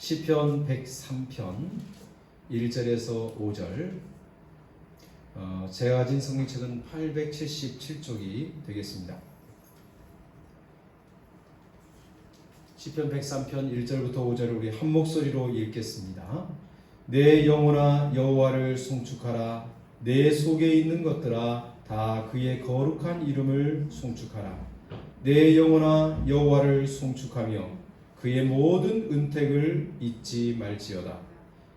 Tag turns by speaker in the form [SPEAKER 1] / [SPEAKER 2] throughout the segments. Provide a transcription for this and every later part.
[SPEAKER 1] 시편 103편 1절에서 5절. 제가 가진 성경책은 877쪽이 되겠습니다. 시편 103편 1절부터 5절을 우리 한 목소리로 읽겠습니다. 내 영혼아 여호와를 송축하라. 내 속에 있는 것들아 다 그의 거룩한 이름을 송축하라. 내 영혼아 여호와를 송축하며 그의 모든 은택을 잊지 말지어다.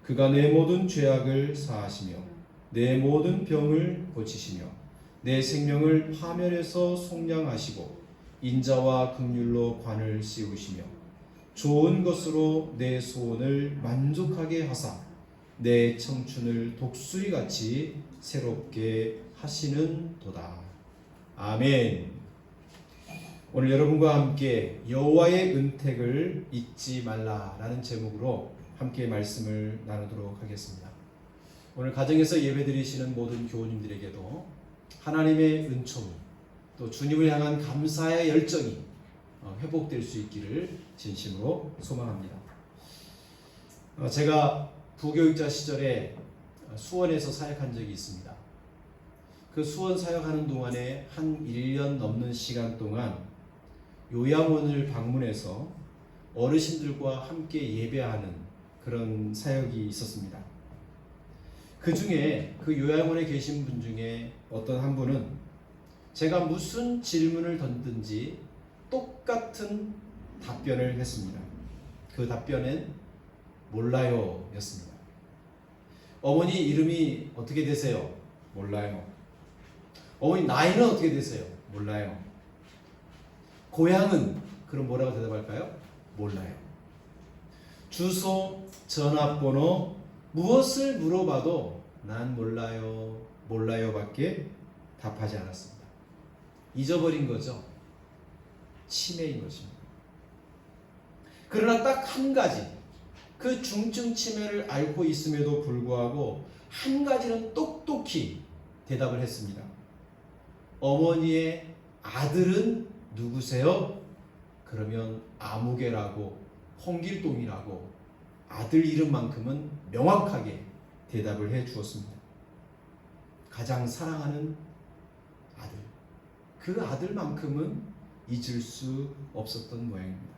[SPEAKER 1] 그가 내 모든 죄악을 사하시며 내 모든 병을 고치시며 내 생명을 화면에서 속량하시고 인자와 긍휼로 관을 씌우시며 좋은 것으로 내 소원을 만족하게 하사 내 청춘을 독수리같이 새롭게 하시는 도다. 아멘. 오늘 여러분과 함께 여호와의 은택을 잊지 말라라는 제목으로 함께 말씀을 나누도록 하겠습니다. 오늘 가정에서 예배드리시는 모든 교우님들에게도 하나님의 은총이 또 주님을 향한 감사의 열정이 회복될 수 있기를 진심으로 소망합니다. 제가 부교육자 시절에 수원에서 사역한 적이 있습니다. 그 수원 사역하는 동안에 한 1년 넘는 시간 동안 요양원을 방문해서 어르신들과 함께 예배하는 그런 사역이 있었습니다. 그 중에 그 요양원에 계신 분 중에 어떤 한 분은 제가 무슨 질문을 던든지 똑같은 답변을 했습니다. 그 답변은 몰라요 였습니다. 어머니 이름이 어떻게 되세요? 몰라요. 어머니 나이는 어떻게 되세요? 몰라요. 고향은? 그럼 뭐라고 대답할까요? 몰라요. 주소, 전화번호, 무엇을 물어봐도 난 몰라요, 몰라요 밖에 답하지 않았습니다. 잊어버린 거죠. 치매인 것입니다. 그러나 딱 한 가지, 그 중증 치매를 앓고 있음에도 불구하고 한 가지는 똑똑히 대답을 했습니다. 어머니의 아들은 누구세요? 그러면 아무개라고 홍길동이라고 아들 이름만큼은 명확하게 대답을 해 주었습니다. 가장 사랑하는 아들, 그 아들만큼은 잊을 수 없었던 모양입니다.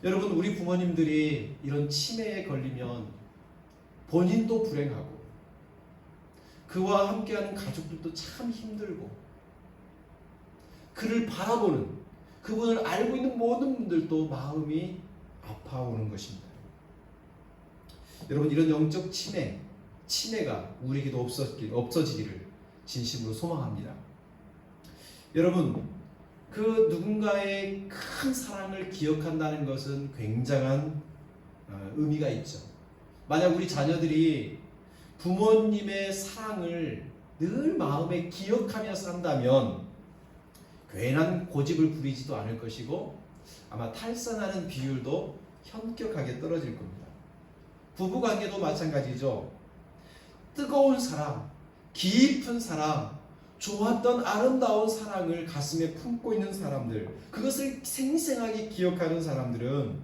[SPEAKER 1] 여러분, 우리 부모님들이 이런 치매에 걸리면 본인도 불행하고 그와 함께하는 가족들도 참 힘들고 그를 바라보는, 그분을 알고 있는 모든 분들도 마음이 아파오는 것입니다. 여러분, 이런 영적 치매가 우리에게도 없어지기를 진심으로 소망합니다. 여러분, 그 누군가의 큰 사랑을 기억한다는 것은 굉장한 의미가 있죠. 만약 우리 자녀들이 부모님의 사랑을 늘 마음에 기억하며 산다면 괜한 고집을 부리지도 않을 것이고 아마 탈선하는 비율도 현격하게 떨어질 겁니다. 부부관계도 마찬가지죠. 뜨거운 사랑, 깊은 사랑, 좋았던 아름다운 사랑을 가슴에 품고 있는 사람들, 그것을 생생하게 기억하는 사람들은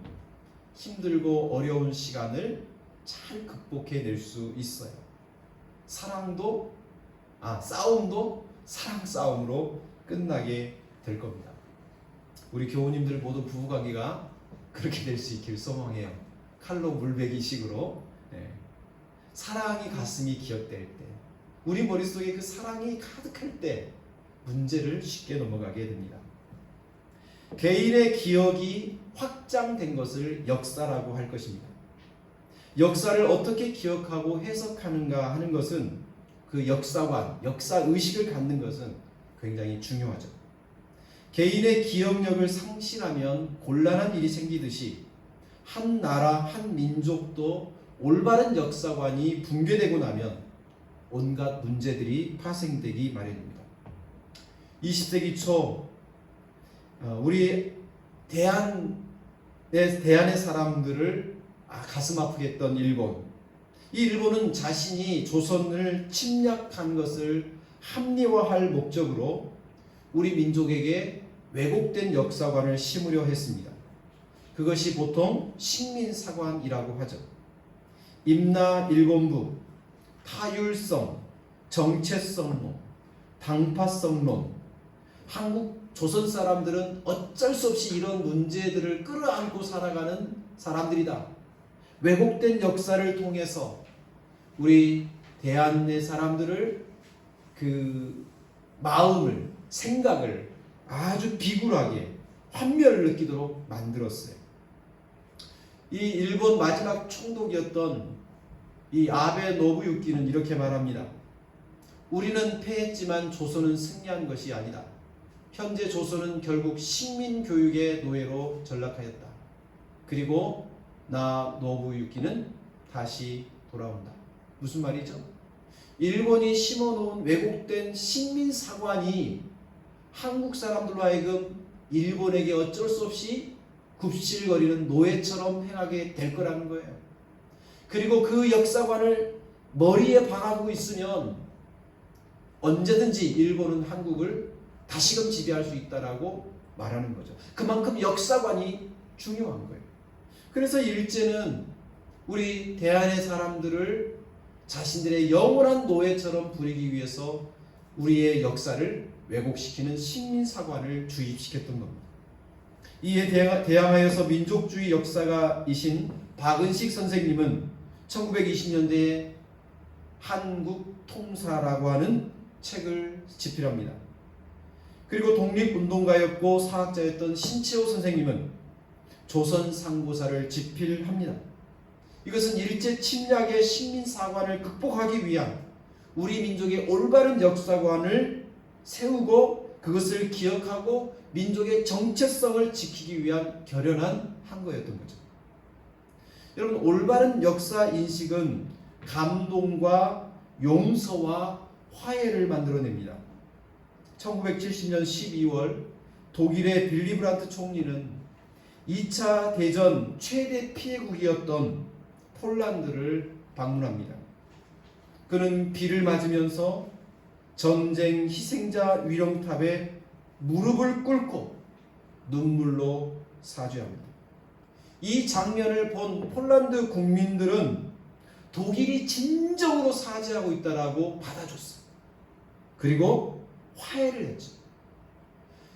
[SPEAKER 1] 힘들고 어려운 시간을 잘 극복해낼 수 있어요. 싸움도 사랑 싸움으로 끝나게 될 겁니다. 우리 교우님들 모두 부부관계가 그렇게 될 수 있길 소망해요. 칼로 물베기식으로 사랑이 가슴이 기억될 때, 우리 머릿속에 그 사랑이 가득할 때 문제를 쉽게 넘어가게 됩니다. 개인의 기억이 확장된 것을 역사라고 할 것입니다. 역사를 어떻게 기억하고 해석하는가 하는 것은 그 역사관, 역사의식을 갖는 것은 굉장히 중요하죠. 개인의 기억력을 상실하면 곤란한 일이 생기듯이 한 나라, 한 민족도 올바른 역사관이 붕괴되고 나면 온갖 문제들이 파생되기 마련입니다. 20세기 초 우리 대한의 사람들을 가슴 아프게 했던 일본. 이 일본은 자신이 조선을 침략한 것을 합리화할 목적으로 우리 민족에게 왜곡된 역사관을 심으려 했습니다. 그것이 보통 식민사관이라고 하죠. 임나 일본부, 타율성, 정체성론, 당파성론. 한국 조선 사람들은 어쩔 수 없이 이런 문제들을 끌어안고 살아가는 사람들이다. 왜곡된 역사를 통해서 우리 대한의 사람들을 그 마음을, 생각을 아주 비굴하게 환멸을 느끼도록 만들었어요. 이 일본 마지막 총독이었던 이 아베 노부유키는 이렇게 말합니다. 우리는 패했지만 조선은 승리한 것이 아니다. 현재 조선은 결국 식민교육의 노예로 전락하였다. 그리고 나 노부유키는 다시 돌아온다. 무슨 말이죠? 일본이 심어놓은 왜곡된 식민사관이 한국 사람들로 하여금 일본에게 어쩔 수 없이 굽실거리는 노예처럼 행하게 될 거라는 거예요. 그리고 그 역사관을 머리에 박아두고 있으면 언제든지 일본은 한국을 다시금 지배할 수 있다라고 말하는 거죠. 그만큼 역사관이 중요한 거예요. 그래서 일제는 우리 대한의 사람들을 자신들의 영원한 노예처럼 부리기 위해서 우리의 역사를 왜곡시키는 식민사관을 주입시켰던 겁니다. 이에 대항하여서 민족주의 역사가이신 박은식 선생님은 1920년대에 한국통사라고 하는 책을 집필합니다. 그리고 독립운동가였고 사학자였던 신채호 선생님은 조선상고사를 집필합니다. 이것은 일제 침략의 식민사관을 극복하기 위한 우리 민족의 올바른 역사관을 세우고 그것을 기억하고 민족의 정체성을 지키기 위한 결연한 한거였던 거죠. 여러분, 올바른 역사 인식은 감동과 용서와 화해를 만들어냅니다. 1970년 12월 독일의 빌리 브란트 총리는 2차 대전 최대 피해국이었던 폴란드를 방문합니다. 그는 비를 맞으면서 전쟁 희생자 위령탑에 무릎을 꿇고 눈물로 사죄합니다. 이 장면을 본 폴란드 국민들은 독일이 진정으로 사죄하고 있다라고 받아줬어요. 그리고 화해를 했죠.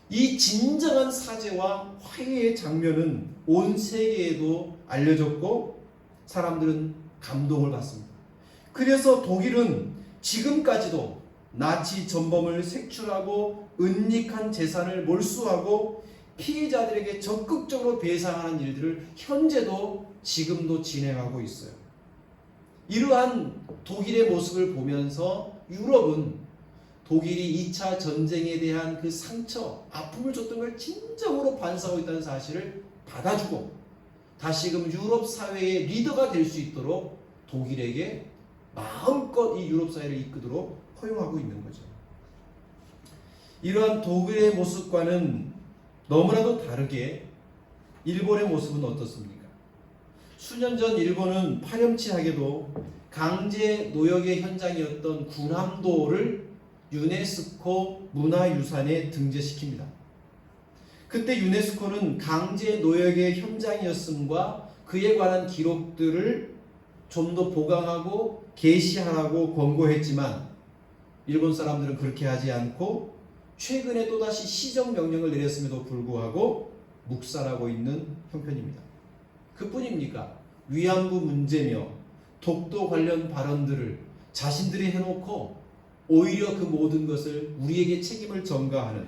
[SPEAKER 1] 이 진정한 사죄와 화해의 장면은 온 세계에도 알려졌고 사람들은 감동을 받습니다. 그래서 독일은 지금까지도 나치 전범을 색출하고 은닉한 재산을 몰수하고 피해자들에게 적극적으로 배상하는 일들을 현재도 지금도 진행하고 있어요. 이러한 독일의 모습을 보면서 유럽은 독일이 2차 전쟁에 대한 그 상처, 아픔을 줬던 걸 진정으로 반성하고 있다는 사실을 받아주고 다시금 유럽 사회의 리더가 될 수 있도록 독일에게 마음껏 이 유럽 사회를 이끌도록 허용하고 있는 거죠. 이러한 독일의 모습과는 너무나도 다르게 일본의 모습은 어떻습니까? 수년 전 일본은 파렴치하게도 강제 노역의 현장이었던 군함도를 유네스코 문화유산에 등재시킵니다. 그때 유네스코는 강제 노역의 현장이었음과 그에 관한 기록들을 좀 더 보강하고 게시하라고 권고했지만 일본 사람들은 그렇게 하지 않고 최근에 또다시 시정명령을 내렸음에도 불구하고 묵살하고 있는 형편입니다. 그뿐입니까? 위안부 문제며 독도 관련 발언들을 자신들이 해놓고 오히려 그 모든 것을 우리에게 책임을 전가하는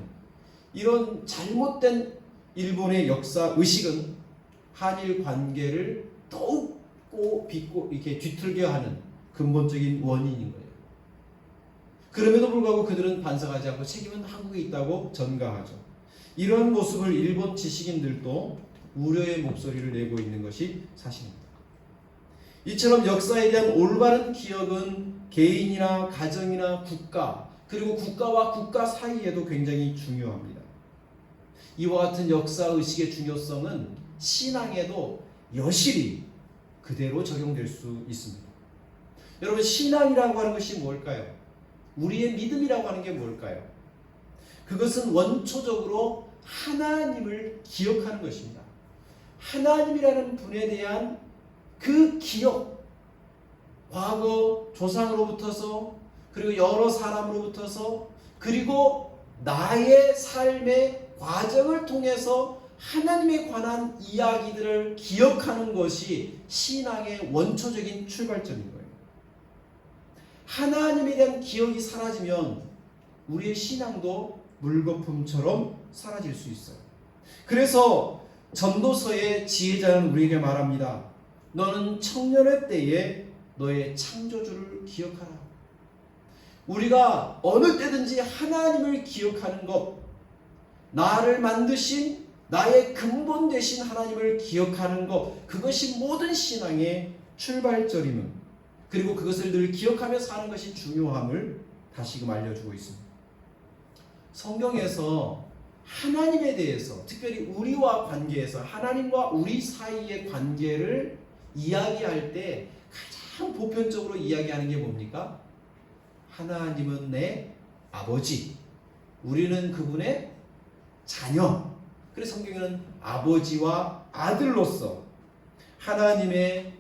[SPEAKER 1] 이런 잘못된 일본의 역사 의식은 한일 관계를 더욱 빚고 이렇게 뒤틀게 하는 근본적인 원인인 거예요. 그럼에도 불구하고 그들은 반성하지 않고 책임은 한국에 있다고 전가하죠. 이런 모습을 일본 지식인들도 우려의 목소리를 내고 있는 것이 사실입니다. 이처럼 역사에 대한 올바른 기억은 개인이나 가정이나 국가 그리고 국가와 국가 사이에도 굉장히 중요합니다. 이와 같은 역사의식의 중요성은 신앙에도 여실히 그대로 적용될 수 있습니다. 여러분, 신앙이라고 하는 것이 뭘까요? 우리의 믿음이라고 하는 게 뭘까요? 그것은 원초적으로 하나님을 기억하는 것입니다. 하나님이라는 분에 대한 그 기억, 과거 조상으로부터서, 그리고 여러 사람으로부터서, 그리고 나의 삶의 과정을 통해서 하나님에 관한 이야기들을 기억하는 것이 신앙의 원초적인 출발점인 거예요. 하나님에 대한 기억이 사라지면 우리의 신앙도 물거품처럼 사라질 수 있어요. 그래서 전도서의 지혜자는 우리에게 말합니다. 너는 청년의 때에 너의 창조주를 기억하라. 우리가 어느 때든지 하나님을 기억하는 것, 나를 만드신 나의 근본 되신 하나님을 기억하는 것, 그것이 모든 신앙의 출발점임은, 그리고 그것을 늘 기억하며 사는 것이 중요함을 다시금 알려주고 있습니다. 성경에서 하나님에 대해서, 특별히 우리와 관계에서 하나님과 우리 사이의 관계를 이야기할 때 가장 보편적으로 이야기하는 게 뭡니까? 하나님은 내 아버지, 우리는 그분의 자녀. 그래서 성경에는 아버지와 아들로서 하나님에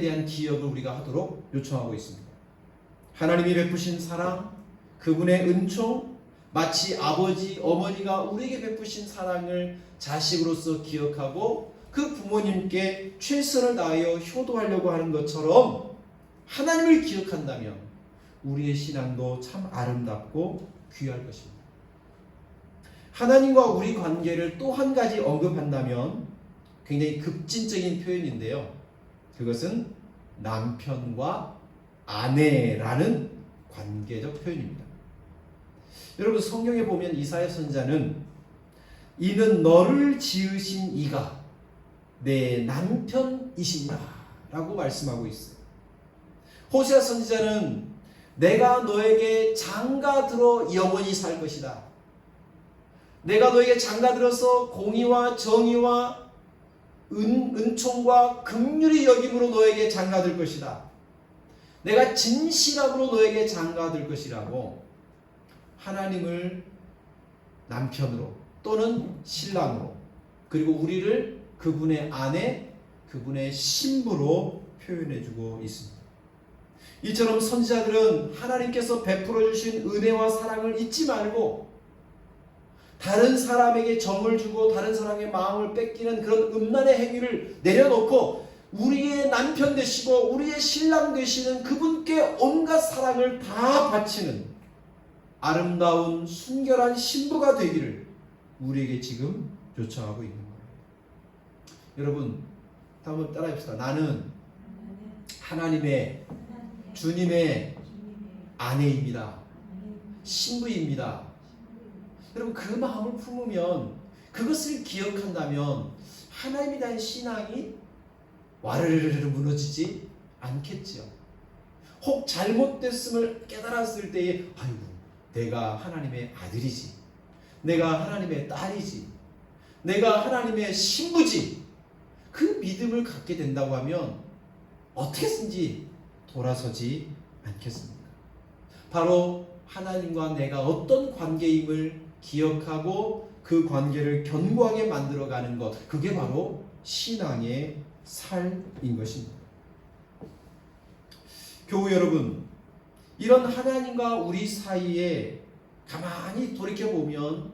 [SPEAKER 1] 대한 기억을 우리가 하도록 요청하고 있습니다. 하나님이 베푸신 사랑, 그분의 은총, 마치 아버지, 어머니가 우리에게 베푸신 사랑을 자식으로서 기억하고 그 부모님께 최선을 다하여 효도하려고 하는 것처럼 하나님을 기억한다면 우리의 신앙도 참 아름답고 귀할 것입니다. 하나님과 우리 관계를 또 한 가지 언급한다면 굉장히 급진적인 표현인데요. 그것은 남편과 아내라는 관계적 표현입니다. 여러분, 성경에 보면 이사야 선지자는 이는 너를 지으신 이가 내 남편이시니라 라고 말씀하고 있어요. 호세아 선지자는 내가 너에게 장가들어 영원히 살 것이다. 내가 너에게 장가들어서 공의와 정의와 은총과 긍휼히 여김으로 너에게 장가들 것이다. 내가 진실함으로 너에게 장가들 것이라고 하나님을 남편으로 또는 신랑으로, 그리고 우리를 그분의 아내, 그분의 신부로 표현해주고 있습니다. 이처럼 선지자들은 하나님께서 베풀어 주신 은혜와 사랑을 잊지 말고 다른 사람에게 정을 주고 다른 사람의 마음을 뺏기는 그런 음란의 행위를 내려놓고 우리의 남편 되시고 우리의 신랑 되시는 그분께 온갖 사랑을 다 바치는 아름다운 순결한 신부가 되기를 우리에게 지금 요청하고 있는 거예요. 여러분, 한번 따라해봅시다. 나는 하나님의 주님의 아내입니다. 신부입니다. 여러분, 그 마음을 품으면, 그것을 기억한다면 하나님에 대한 신앙이 와르르르 무너지지 않겠죠. 혹 잘못됐음을 깨달았을 때에 아이고, 내가 하나님의 아들이지, 내가 하나님의 딸이지, 내가 하나님의 신부지, 그 믿음을 갖게 된다고 하면 어떻게든지 돌아서지 않겠습니까? 바로 하나님과 내가 어떤 관계임을 기억하고 그 관계를 견고하게 만들어가는 것, 그게 바로 신앙의 삶인 것입니다. 교우 여러분, 이런 하나님과 우리 사이에 가만히 돌이켜보면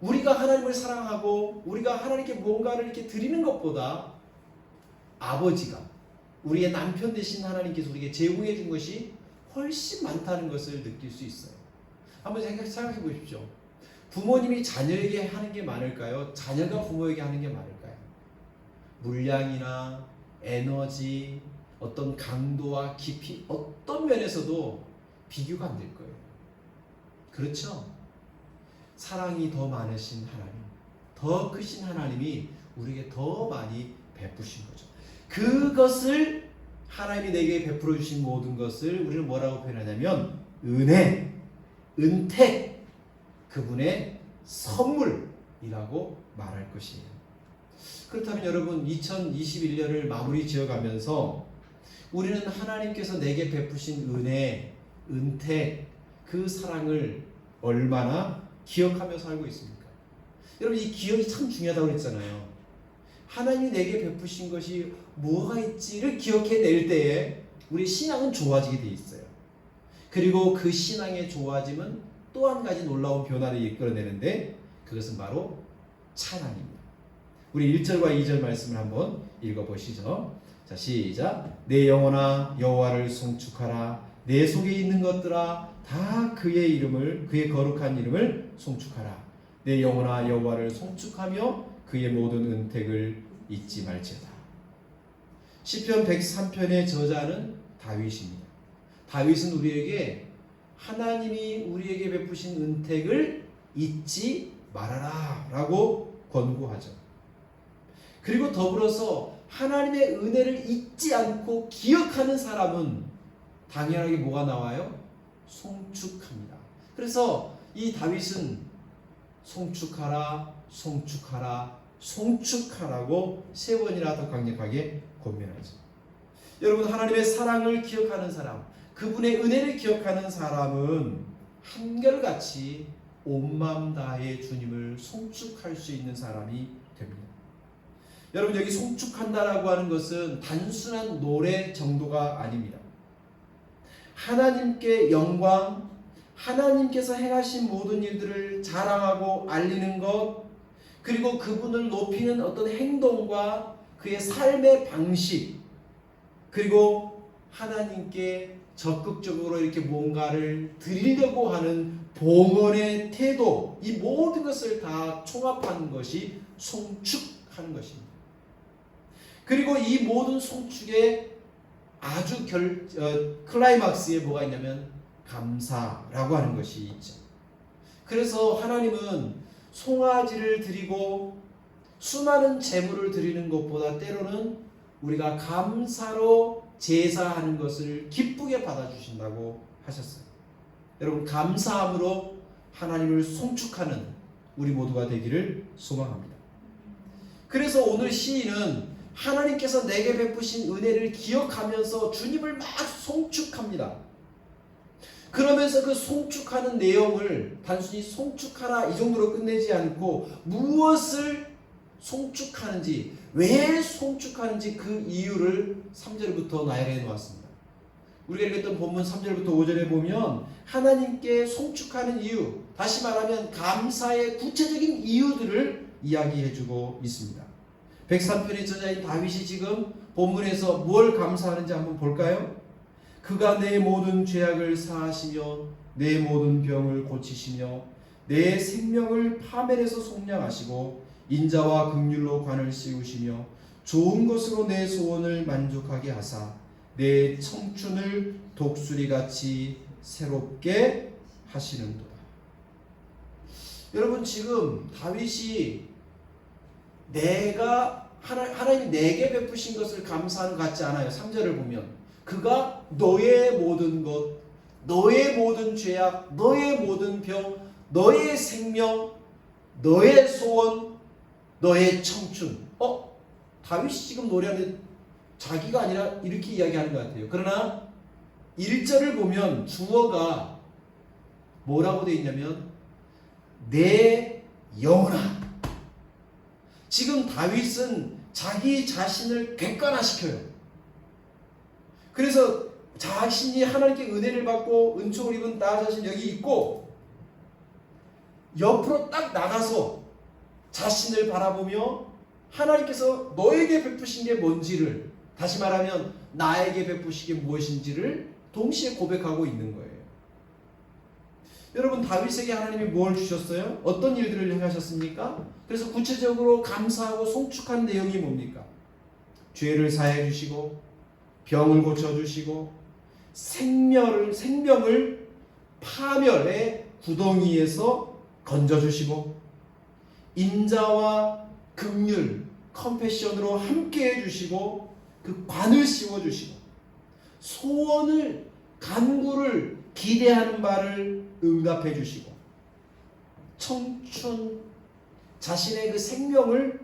[SPEAKER 1] 우리가 하나님을 사랑하고 우리가 하나님께 뭔가를 이렇게 드리는 것보다 아버지가, 우리의 남편 되신 하나님께서 우리에게 제공해 준 것이 훨씬 많다는 것을 느낄 수 있어요. 한번 생각해 보십시오. 부모님이 자녀에게 하는 게 많을까요? 자녀가 부모에게 하는 게 많을까요? 물량이나 에너지, 어떤 강도와 깊이, 어떤 면에서도 비교가 안 될 거예요. 그렇죠? 사랑이 더 많으신 하나님, 더 크신 하나님이 우리에게 더 많이 베푸신 거죠. 그것을, 하나님이 내게 베풀어 주신 모든 것을 우리는 뭐라고 표현하냐면 은혜, 은택, 그분의 선물이라고 말할 것이에요. 그렇다면 여러분, 2021년을 마무리 지어가면서 우리는 하나님께서 내게 베푸신 은혜, 은택, 그 사랑을 얼마나 기억하며 살고 있습니까? 여러분, 이 기억이 참 중요하다고 했잖아요. 하나님이 내게 베푸신 것이 뭐가 있지를 기억해낼 때에 우리 신앙은 좋아지게 돼 있어요. 그리고 그 신앙의 좋아짐은 또 한 가지 놀라운 변화를 이끌어내는데 그것은 바로 찬양입니다. 우리 1절과 2절 말씀을 한번 읽어보시죠. 자, 시작. 내 영혼아 여호와를 송축하라. 내 속에 있는 것들아 다 그의 이름을, 그의 거룩한 이름을 송축하라. 내 영혼아 여호와를 송축하며 그의 모든 은택을 잊지 말지어다. 시편 103편의 저자는 다윗입니다. 다윗은 우리에게 하나님이 우리에게 베푸신 은택을 잊지 말아라 라고 권고하죠. 그리고 더불어서 하나님의 은혜를 잊지 않고 기억하는 사람은 당연하게 뭐가 나와요? 송축합니다. 그래서 이 다윗은 송축하라, 송축하라, 송축하라고 3번이나 더 강력하게 권면하죠. 여러분, 하나님의 사랑을 기억하는 사람, 그분의 은혜를 기억하는 사람은 한결같이 온 마음 다해 주님을 송축할 수 있는 사람이 됩니다. 여러분, 여기 송축한다라고 하는 것은 단순한 노래 정도가 아닙니다. 하나님께 영광, 하나님께서 행하신 모든 일들을 자랑하고 알리는 것, 그리고 그분을 높이는 어떤 행동과 그의 삶의 방식, 그리고 하나님께 적극적으로 이렇게 뭔가를 드리려고 하는 봉헌의 태도, 이 모든 것을 다 총합한 것이 송축하는 것입니다. 그리고 이 모든 송축의 아주 클라이막스에 뭐가 있냐면 감사라고 하는 것이 있죠. 그래서 하나님은 송아지를 드리고 수많은 제물을 드리는 것보다 때로는 우리가 감사로 제사하는 것을 기쁘게 받아주신다고 하셨어요. 여러분, 감사함으로 하나님을 송축하는 우리 모두가 되기를 소망합니다. 그래서 오늘 시인은 하나님께서 내게 베푸신 은혜를 기억하면서 주님을 막 송축합니다. 그러면서 그 송축하는 내용을 단순히 송축하라 이 정도로 끝내지 않고 무엇을 송축하는지, 왜 송축하는지 그 이유를 3절부터 나열해 놓았습니다. 우리가 읽었던 본문 3절부터 5절에 보면 하나님께 송축하는 이유, 다시 말하면 감사의 구체적인 이유들을 이야기해주고 있습니다. 103편의 저자인 다윗이 지금 본문에서 뭘 감사하는지 한번 볼까요? 그가 내 모든 죄악을 사하시며 내 모든 병을 고치시며 내 생명을 파멸에서 속량하시고 인자와 긍휼로 관을 씌우시며 좋은 것으로 내 소원을 만족하게 하사 내 청춘을 독수리같이 새롭게 하시는도다. 여러분, 지금 다윗이 하나님이 내게 베푸신 것을 감사하는 것 같지 않아요. 3절을 보면 그가 너의 모든 것, 너의 모든 죄악, 너의 모든 병, 너의 생명, 너의 소원, 너의 청춘. 다윗이 지금 노래하는 자기가 아니라 이렇게 이야기하는 것 같아요. 그러나 1절을 보면 주어가 뭐라고 되어 있냐면 내 영혼아. 지금 다윗은 자기 자신을 객관화시켜요. 그래서 자신이 하나님께 은혜를 받고 은총을 입은 나 자신 여기 있고 옆으로 딱 나가서 자신을 바라보며 하나님께서 너에게 베푸신 게 뭔지를, 다시 말하면 나에게 베푸신 게 무엇인지를 동시에 고백하고 있는 거예요. 여러분, 다윗에게 하나님이 뭘 주셨어요? 어떤 일들을 행하셨습니까? 그래서 구체적으로 감사하고 송축한 내용이 뭡니까? 죄를 사해 주시고 병을 고쳐주시고 생명을 파멸의 구덩이에서 건져주시고 인자와 긍휼, 컴패션으로 함께 해주시고 그 관을 씌워주시고 소원을, 간구를, 기대하는 바를 응답해 주시고 청춘, 자신의 그 생명을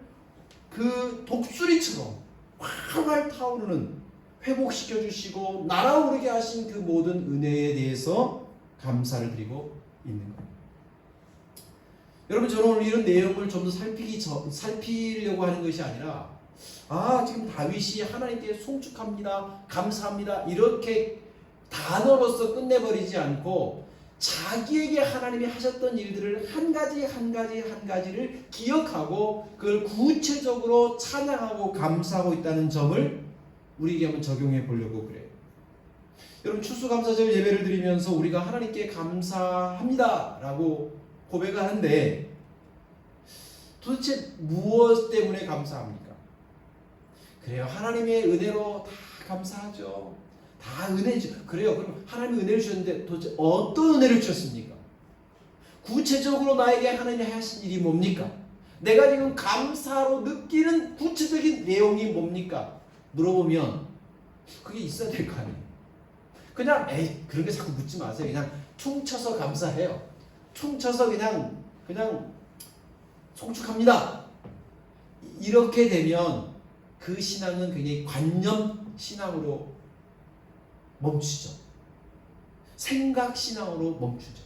[SPEAKER 1] 그 독수리처럼 활활 타오르는 회복시켜 주시고 날아오르게 하신 그 모든 은혜에 대해서 감사를 드리고 있는 겁니다. 여러분, 저는 오늘 이런 내용을 좀 더 살피려고 하는 것이 아니라 지금 다윗이 하나님께 송축합니다, 감사합니다 이렇게 단어로서 끝내버리지 않고 자기에게 하나님이 하셨던 일들을 한 가지 한 가지를 기억하고 그걸 구체적으로 찬양하고 감사하고 있다는 점을 우리에게 한번 적용해 보려고 그래요. 여러분, 추수감사절 예배를 드리면서 우리가 하나님께 감사합니다 라고 고백을 하는데 도대체 무엇 때문에 감사합니까? 그래요, 하나님의 은혜로 다 감사하죠. 다 은혜죠. 그래요. 그럼 하나님이 은혜를 주셨는데 도대체 어떤 은혜를 주셨습니까? 구체적으로 나에게 하나님이 하신 일이 뭡니까? 내가 지금 감사로 느끼는 구체적인 내용이 뭡니까? 물어보면 그게 있어야 될 거 아니에요. 그냥 그런 게 자꾸 묻지 마세요. 그냥 퉁쳐서 감사해요. 퉁쳐서 그냥 송축합니다. 이렇게 되면 그 신앙은 굉장히 관념 신앙으로 멈추죠. 생각 신앙으로 멈추죠.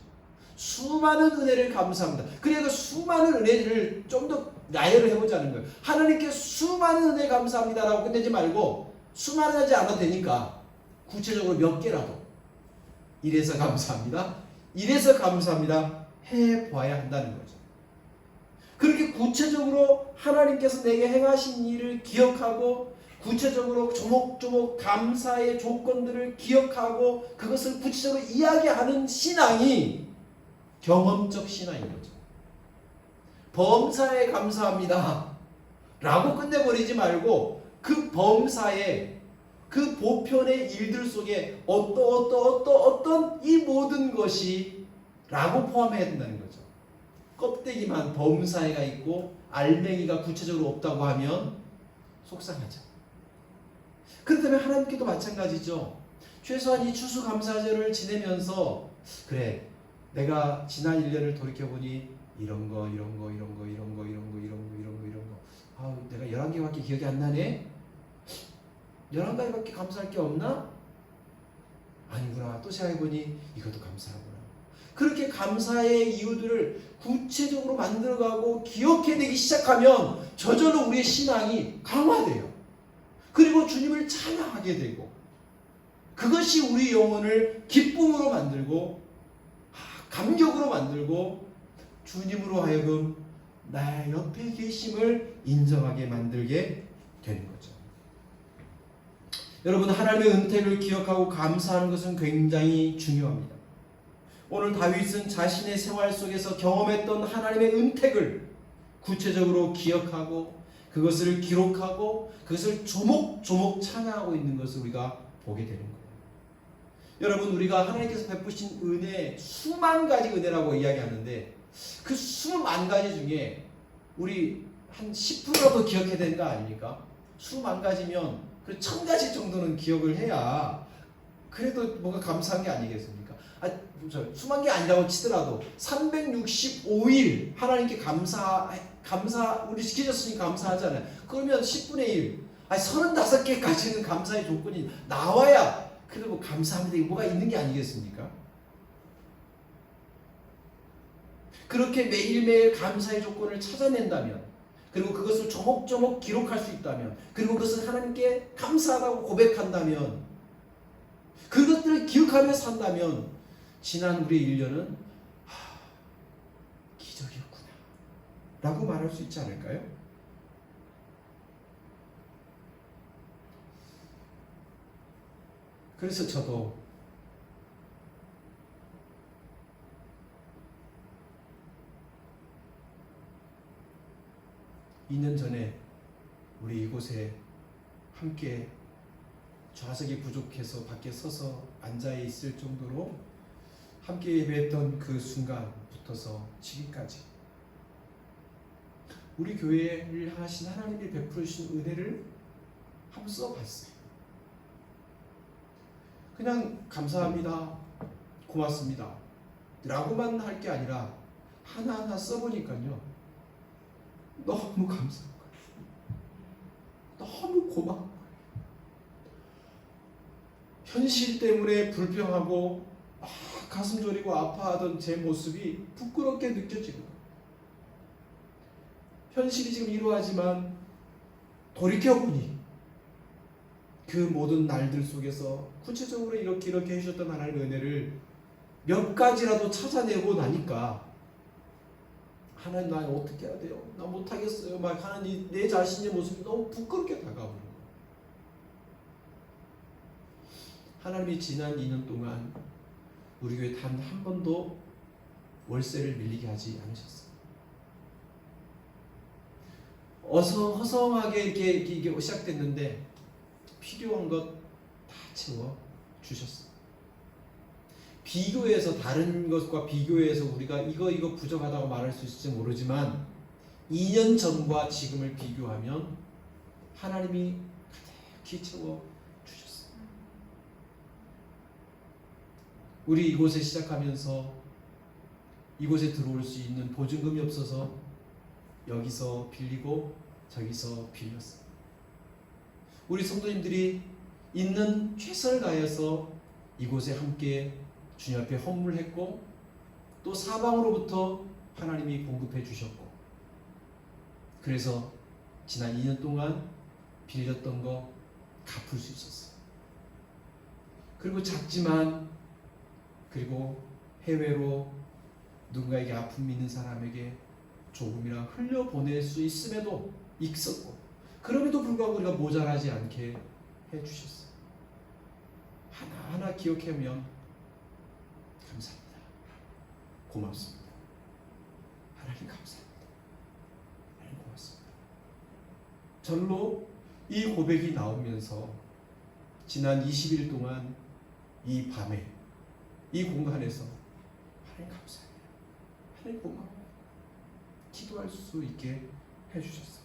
[SPEAKER 1] 수많은 은혜를 감사합니다. 그래서 수많은 은혜를 좀 더 나열을 해보자는 거예요. 하나님께 수많은 은혜 감사합니다라고 끝내지 말고 수많은 하지 않아도 되니까 구체적으로 몇 개라도 이래서 감사합니다, 이래서 감사합니다 해봐야 한다는 거죠. 그렇게 구체적으로 하나님께서 내게 행하신 일을 기억하고 구체적으로 조목조목 감사의 조건들을 기억하고 그것을 구체적으로 이야기하는 신앙이 경험적 신앙인 거죠. 범사에 감사합니다 라고 끝내버리지 말고 그 범사에 그 보편의 일들 속에 어떤 이 모든 것이 라고 포함해야 된다는 거죠. 껍데기만 범사에가 있고 알맹이가 구체적으로 없다고 하면 속상하죠. 그렇다면 하나님께도 마찬가지죠. 최소한 이 추수감사절을 지내면서 그래, 내가 지난 1년을 돌이켜보니 이런 거 내가 11개밖에 기억이 안 나네? 11가지밖에 감사할 게 없나? 아니구나. 또 생각해보니 이것도 감사하구나. 그렇게 감사의 이유들을 구체적으로 만들어가고 기억해내기 시작하면 저절로 우리의 신앙이 강화돼요. 그리고 주님을 찬양하게 되고 그것이 우리 영혼을 기쁨으로 만들고 감격으로 만들고 주님으로 하여금 나의 옆에 계심을 인정하게 만들게 되는 거죠. 여러분, 하나님의 은혜를 기억하고 감사하는 것은 굉장히 중요합니다. 오늘 다윗은 자신의 생활 속에서 경험했던 하나님의 은택을 구체적으로 기억하고 그것을 기록하고 그것을 조목조목 찬양하고 있는 것을 우리가 보게 되는 거예요. 여러분, 우리가 하나님께서 베푸신 은혜, 수만 가지 은혜라고 이야기하는데 그 수만 가지 중에 우리 한 10%라도 기억해야 되는 거 아닙니까? 수만 가지면 그 1000가지 정도는 기억을 해야 그래도 뭔가 감사한 게 아니겠습니까? 수만 개 아니라고 치더라도 365일 하나님께 우리 지켜줬으니까 감사하잖아요. 그러면 10분의 1, 35개까지는 감사의 조건이 나와야 그래도 뭐 감사합니다 이게 뭐가 있는 게 아니겠습니까? 그렇게 매일매일 감사의 조건을 찾아낸다면, 그리고 그것을 조목조목 기록할 수 있다면, 그리고 그것을 하나님께 감사하다고 고백한다면, 그것들을 기억하며 산다면 지난 우리의 1년은 기적이었구나 라고 말할 수 있지 않을까요? 그래서 저도 이 년 전에 우리 이곳에 함께 좌석이 부족해서 밖에 서서 앉아 있을 정도로 함께 예배했던 그 순간부터서 지금까지 우리 교회를 하신 하나님이 베풀으신 은혜를 한번 써봤어요. 그냥 감사합니다, 고맙습니다 라고만 할 게 아니라 하나하나 써보니까요 너무 감사한 거예요. 너무 고마운 거예요. 현실 때문에 불평하고 가슴 저리고 아파하던 제 모습이 부끄럽게 느껴지고, 현실이 지금 이러하지만 돌이켜보니 그 모든 날들 속에서 구체적으로 이렇게 해주셨던 하나님의 은혜를 몇 가지라도 찾아내고 나니까 하나님 나 어떻게 해야 돼요? 나 못하겠어요. 막 하나님 내 자신의 모습이 너무 부끄럽게 다가오는 거예요. 하나님이 지난 2년 동안 우리 교회 단 한 번도 월세를 밀리게 하지 않으셨어요. 허성하게 이게 시작됐는데 필요한 것 다 채워 주셨어요. 비교해서 다른 것과 비교해서 우리가 이거 부족하다고 말할 수 있을지 모르지만 2년 전과 지금을 비교하면 하나님이 가득히 채워 주셨어요. 우리 이곳에 시작하면서 이곳에 들어올 수 있는 보증금이 없어서 여기서 빌리고 저기서 빌렸어요. 우리 성도님들이 있는 최선을 다해서 이곳에 함께 주님 앞에 헌물했고 또 사방으로부터 하나님이 공급해 주셨고 그래서 지난 2년 동안 빌렸던 거 갚을 수 있었어요. 그리고 작지만 그리고 해외로 누군가에게 아픔 있는 사람에게 조금이라 흘려보낼 수 있음에도 있었고 그럼에도 불구하고 우리가 모자라지 않게 해주셨어요. 하나하나 기억하면 감사합니다. 고맙습니다. 하나님 감사합니다. 하나님 고맙습니다. 절로 이 고백이 나오면서 지난 20일 동안 이 밤에 이 공간에서 하나님 감사합니다. 하나님 고마워요. 기도할 수 있게 해주셨어요.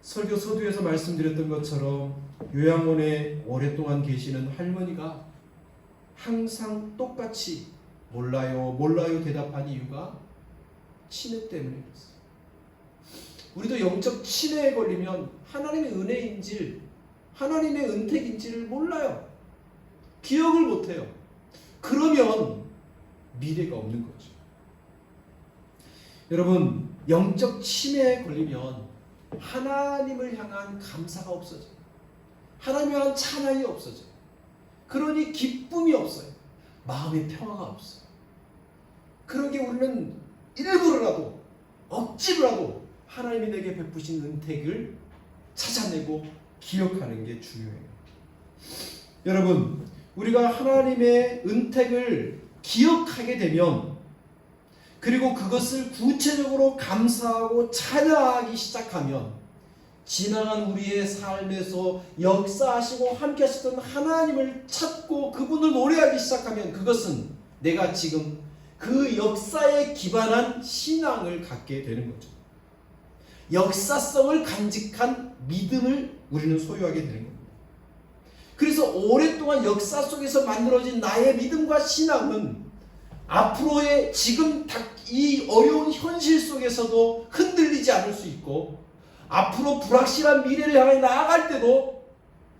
[SPEAKER 1] 설교 서두에서 말씀드렸던 것처럼 요양원에 오랫동안 계시는 할머니가 항상 똑같이 몰라요 대답한 이유가 치매 때문이었어요. 우리도 영적 치매에 걸리면 하나님의 은혜인지 하나님의 은택인지를 몰라요. 기억을 못해요. 그러면 미래가 없는 거죠. 여러분, 영적 치매에 걸리면 하나님을 향한 감사가 없어져요. 하나님을 향한 찬양이 없어져요. 그러니 기쁨이 없어요. 마음의 평화가 없어요. 그러기에 우리는 일부러라도 억지로라도 하나님이 내게 베푸신 은택을 찾아내고 기억하는 게 중요해요. 여러분, 우리가 하나님의 은택을 기억하게 되면 그리고 그것을 구체적으로 감사하고 찬양하기 시작하면 지나간 우리의 삶에서 역사하시고 함께 하셨던 하나님을 찾고 그분을 노래하기 시작하면 그것은 내가 지금 그 역사에 기반한 신앙을 갖게 되는 거죠. 역사성을 간직한 믿음을 우리는 소유하게 되는 겁니다. 그래서 오랫동안 역사 속에서 만들어진 나의 믿음과 신앙은 앞으로의 지금 이 어려운 현실 속에서도 흔들리지 않을 수 있고 앞으로 불확실한 미래를 향해 나아갈 때도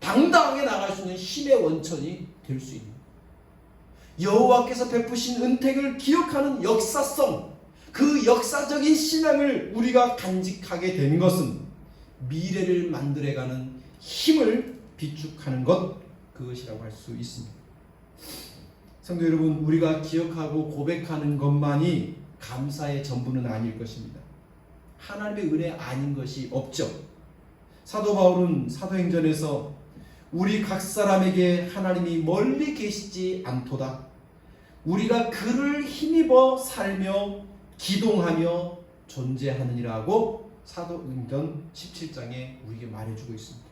[SPEAKER 1] 당당하게 나아갈 수 있는 힘의 원천이 될 수 있는 여호와께서 베푸신 은택을 기억하는 역사성, 그 역사적인 신앙을 우리가 간직하게 된 것은 미래를 만들어가는 힘을 비축하는 것, 그것이라고 할 수 있습니다. 성도 여러분, 우리가 기억하고 고백하는 것만이 감사의 전부는 아닐 것입니다. 하나님의 은혜 아닌 것이 없죠. 사도 바울은 사도행전에서 우리 각 사람에게 하나님이 멀리 계시지 않도다. 우리가 그를 힘입어 살며 기동하며 존재하느니라고 사도행전 17장에 우리에게 말해주고 있습니다.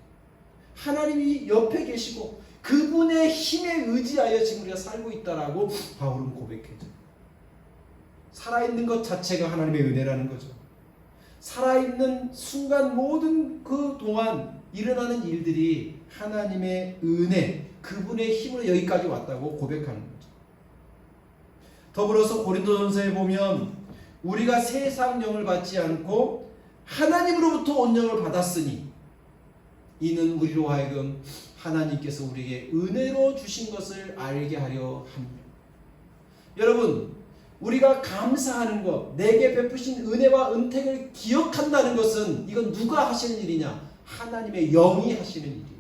[SPEAKER 1] 하나님이 옆에 계시고 그분의 힘에 의지하여 지금 우리가 살고 있다라고 바울은 고백해요. 살아있는 것 자체가 하나님의 은혜라는 거죠. 살아있는 순간 모든 그 동안 일어나는 일들이 하나님의 은혜, 그분의 힘으로 여기까지 왔다고 고백하는 거죠. 더불어서 고린도전서에 보면 우리가 세상 영을 받지 않고 하나님으로부터 온 영을 받았으니 이는 우리로 하여금 하나님께서 우리에게 은혜로 주신 것을 알게 하려 합니다. 여러분, 우리가 감사하는 것, 내게 베푸신 은혜와 은택을 기억한다는 것은 이건 누가 하시는 일이냐? 하나님의 영이 하시는 일이에요.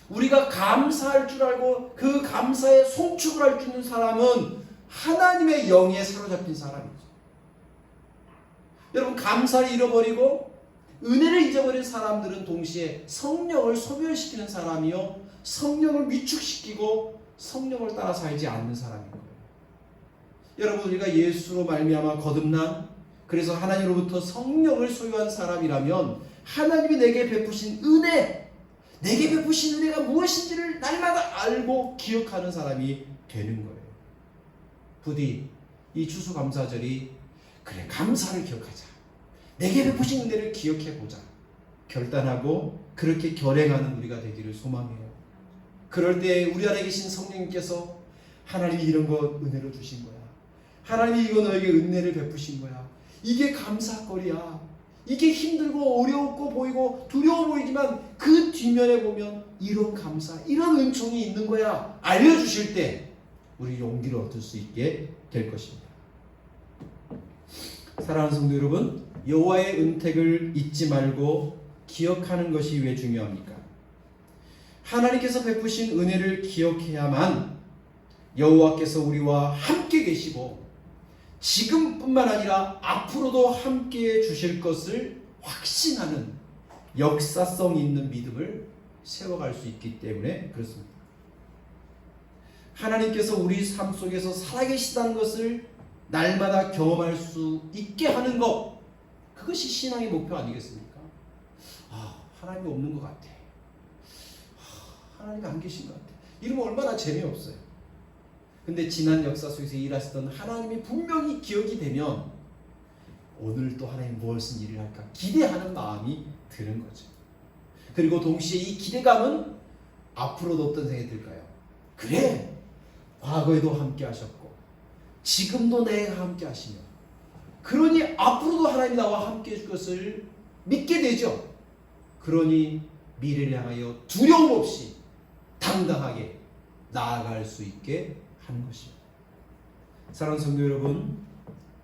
[SPEAKER 1] 우리가 감사할 줄 알고 그 감사에 송축을 할 줄 있는 사람은 하나님의 영에 사로잡힌 사람이죠. 여러분, 감사를 잃어버리고 은혜를 잊어버린 사람들은 동시에 성령을 소멸시키는 사람이요, 성령을 위축시키고 성령을 따라 살지 않는 사람인 거예요. 여러분, 우리가 예수로 말미암아 거듭난, 그래서 하나님으로부터 성령을 소유한 사람이라면 하나님이 내게 베푸신 은혜, 내게 베푸신 은혜가 무엇인지를 날마다 알고 기억하는 사람이 되는 거예요. 부디 이 추수감사절이 그래, 감사를 기억하자, 내게 베푸신 은혜를 기억해보자 결단하고 그렇게 결행하는 우리가 되기를 소망해요. 그럴 때 우리 안에 계신 성령님께서 하나님이 이런 거 은혜로 주신 거야, 하나님이 이거 너에게 은혜를 베푸신 거야, 이게 감사거리야, 이게 힘들고 어려웠고 보이고 두려워 보이지만 그 뒷면에 보면 이런 감사, 이런 은총이 있는 거야 알려주실 때 우리 용기를 얻을 수 있게 될 것입니다. 사랑하는 성도 여러분, 여호와의 은택을 잊지 말고 기억하는 것이 왜 중요합니까? 하나님께서 베푸신 은혜를 기억해야만 여호와께서 우리와 함께 계시고 지금뿐만 아니라 앞으로도 함께해 주실 것을 확신하는 역사성 있는 믿음을 세워갈 수 있기 때문에 그렇습니다. 하나님께서 우리 삶 속에서 살아계시다는 것을 날마다 경험할 수 있게 하는 것, 그것이 신앙의 목표 아니겠습니까? 하나님이 없는 것 같아, 하나님이 안 계신 것 같아, 이러면 얼마나 재미없어요. 근데 지난 역사 속에서 일하시던 하나님이 분명히 기억이 되면 오늘 또 하나님 무엇을 일을 할까 기대하는 마음이 드는 거죠. 그리고 동시에 이 기대감은 앞으로도 어떤 생각이 들까요? 그래, 과거에도 함께 하셨고 지금도 내가 함께 하시며, 그러니 앞으로도 하나님이 나와 함께 해줄 것을 믿게 되죠. 그러니 미래를 향하여 두려움 없이 당당하게 나아갈 수 있게 하는 것입니다. 사랑하는 성도 여러분,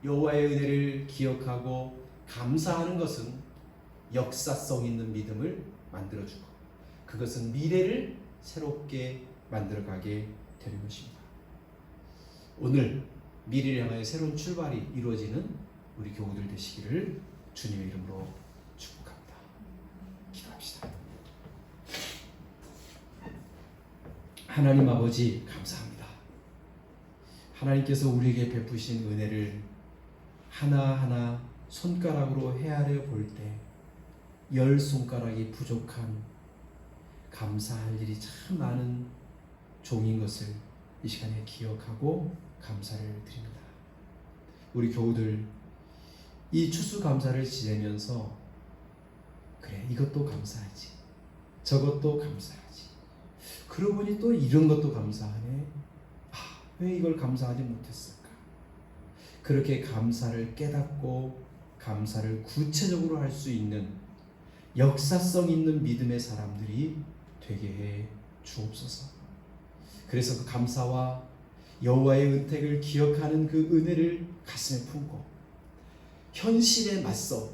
[SPEAKER 1] 여호와의 은혜를 기억하고 감사하는 것은 역사성 있는 믿음을 만들어주고 그것은 미래를 새롭게 만들어가게 되는 것입니다. 오늘 미래를 향하여 새로운 출발이 이루어지는 우리 교우들 되시기를 주님의 이름으로 축복합니다. 기도합시다. 하나님 아버지, 감사합니다. 하나님께서 우리에게 베푸신 은혜를 하나하나 손가락으로 헤아려 볼 때 10손가락이 부족한 감사할 일이 참 많은 종인 것을 이 시간에 기억하고 감사를 드립니다. 우리 교우들 이 추수감사를 지내면서 그래, 이것도 감사하지, 저것도 감사하지, 그러고 보니 또 이런 것도 감사하네, 왜 이걸 감사하지 못했을까? 그렇게 감사를 깨닫고 감사를 구체적으로 할 수 있는 역사성 있는 믿음의 사람들이 되게 해 주옵소서. 그래서 그 감사와 여호와의 은택을 기억하는 그 은혜를 가슴에 품고 현실에 맞서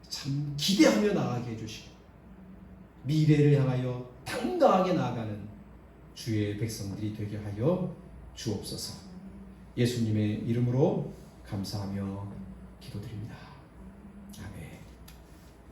[SPEAKER 1] 참 기대하며 나아가게 해주시고 미래를 향하여 당당하게 나아가는 주의 백성들이 되게 하여 주옵소서. 예수님의 이름으로 감사하며 기도드립니다.